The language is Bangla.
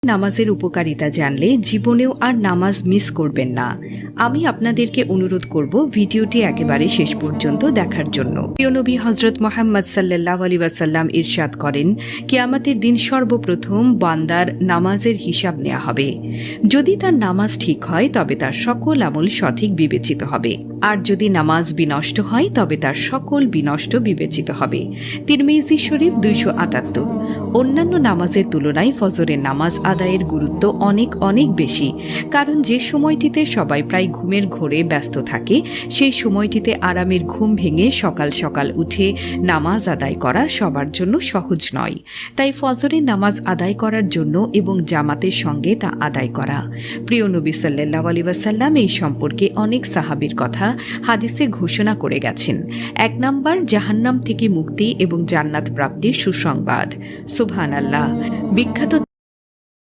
নামাজের উপকারিতা জানলে জীবনেও আর নামাজ মিস করবেন না। আমি আপনাদেরকে অনুরোধ করব ভিডিওটি একেবারে শেষ পর্যন্ত দেখার জন্য। প্রিয় নবী হযরত মুহাম্মদ সাল্লাল্লাহু আলাইহি ওয়াসাল্লাম ইরশাদ করেন, কিয়ামতের দিন সর্বপ্রথম বান্দার নামাজের হিসাব নেওয়া হবে। যদি তার নামাজ ঠিক হয় তবে তার সকল আমল সঠিক বিবেচিত হবে, আর যদি নামাজ বিনষ্ট হয় তবে তার সকল বিনষ্ট বিবেচিত হবে। তিরমিজি শরীফ 278। অন্যান্য নামাজের তুলনায় ফজরের নামাজ আদায়ের গুরুত্ব অনেক অনেক বেশি, কারণ যে সময়টিতে সবাই প্রায় ঘুমের ঘোরে ব্যস্ত থাকে, সেই সময়টিতে আরামের ঘুম ভেঙে সকাল সকাল উঠে নামাজ আদায় করা সবার জন্য সহজ নয়। তাই ফজরের নামাজ আদায় করার জন্য এবং জামাতের সঙ্গে তা আদায় করা। প্রিয় নবী সাল্লাল্লাহু আলাইহি ওয়াসাল্লাম এই সম্পর্কে অনেক সাহাবীর কথা হাদিসে ঘোষণা করে গেছেন। 1 নাম্বার, জাহান্নাম থেকে মুক্তি এবং জান্নাত প্রাপ্তির সুসংবাদ। সুবহানাল্লাহ। বিখ্যাত